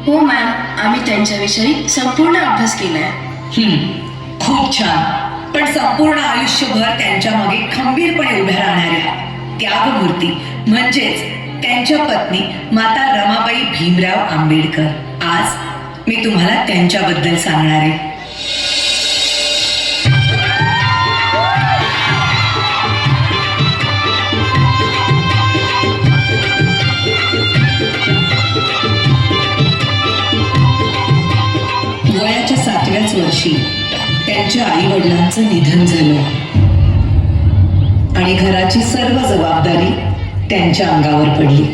हो मॅम, आम्ही त्यांच्याविषयी संपूर्ण अभ्यास केलाय. खूप छान. पण संपूर्ण आयुष्यभर त्यांच्या मागे खंबीरपणे उभ्या राहणाऱ्या त्यागमूर्ती म्हणजेच त्यांच्या पत्नी माता रमाबाई भीमराव आंबेडकर आज मी तुम्हाला त्यांच्याबद्दल सांगणार आहे. वयाच्या 7व्याच वर्षी त्यांच्या आई वडिलांचं निधन झालं आणि घराची सर्व जबाबदारी त्यांच्या अंगावर पडली.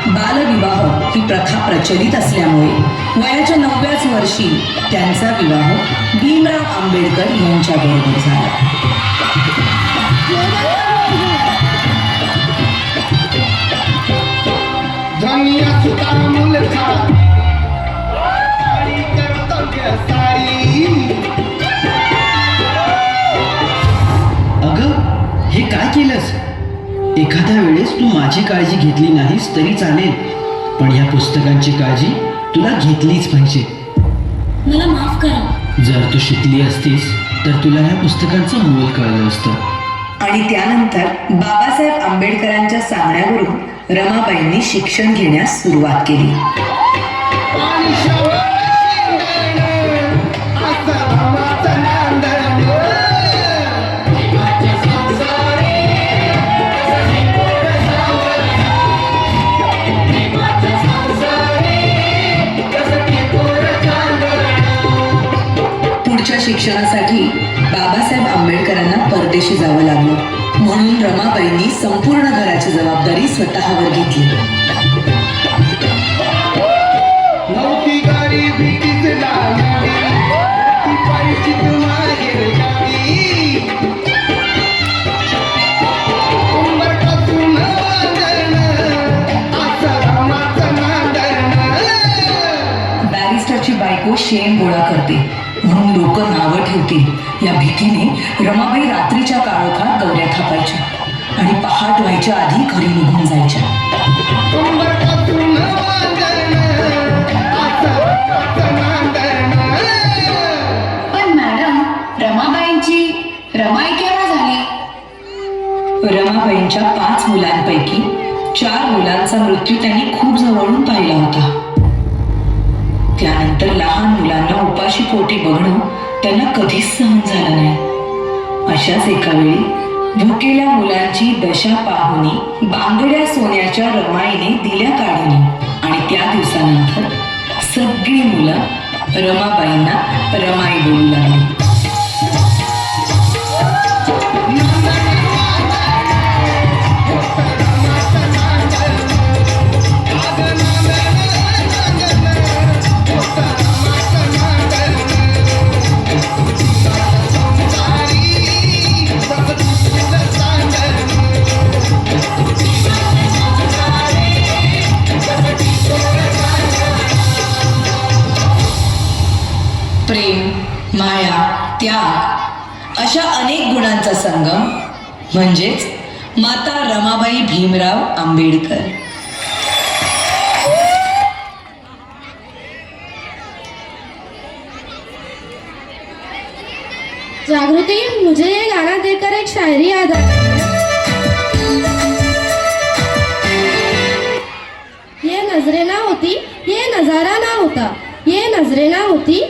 बालविवाह ही प्रथा प्रचलित असल्यामुळे वयाच्या 9व्याच वर्षी त्यांचा विवाह भीमराव आंबेडकर यांच्याबरोबर झाला. अगं, हे काय केलंस? एखाद्या वेळेस तू माझी काळजी घेतली नाहीस तरी चालेल, पण या पुस्तकांची काळजी तुला घेतलीच पाहिजे. मला माफ करा. जर तू शिकली असतीस तर तुला या पुस्तकांचं मोल कळलं असतं. आणि त्यानंतर बाबासाहेब आंबेडकरांच्या सांगण्यावरून रमाबाईंनी शिक्षण घेण्यास सुरुवात केली. पुढच्या शिक्षणासाठी बाबासाहेब आंबेडकरांना परदेशी जावं लागलं, म्हणून रमाबाईंनी संपूर्ण घराची जबाबदारी स्वतःवर घेतली. बॅरिस्टरची बायको शेण गोळा करते म्हणून लोक नावं ठेवतील या भीतीने रमाबाई रात्रीच्या काळोखात गवऱ्या थापायच्या आणि पहाट व्हायच्या आधी घरी निघून जायच्या. पण मॅडम, रमाबाईंची रमाई केव्हा झाली? रमाबाईंच्या 5 मुलांपैकी 4 मुलांचा मृत्यू त्यांनी खूप जवळून पाहिला होता. त्यानंतर लहान मुलांना उपाशी पोटी बघणं त्यांना कधीच सहन झालं नाही. अशाच एका वेळी भुकेल्या मुलांची दशा पाहुनी बांगड्या सोन्याच्या रमाईने दिल्या काढली आणि त्या दिवसानंतर सगळी मुलं रमाबाईंना रमाई बोलू लागली. प्रेम, माया, त्याग अशा अनेक गुणांचा संगम म्हणजेच माता रमाबाई भीमराव आंबेडकर. जागृति, मुझे ये गाना देखकर एक शायरी याद आ रही है. ये नजरें ना होती, ये नजारा ना होता, ये नजरें ना होती,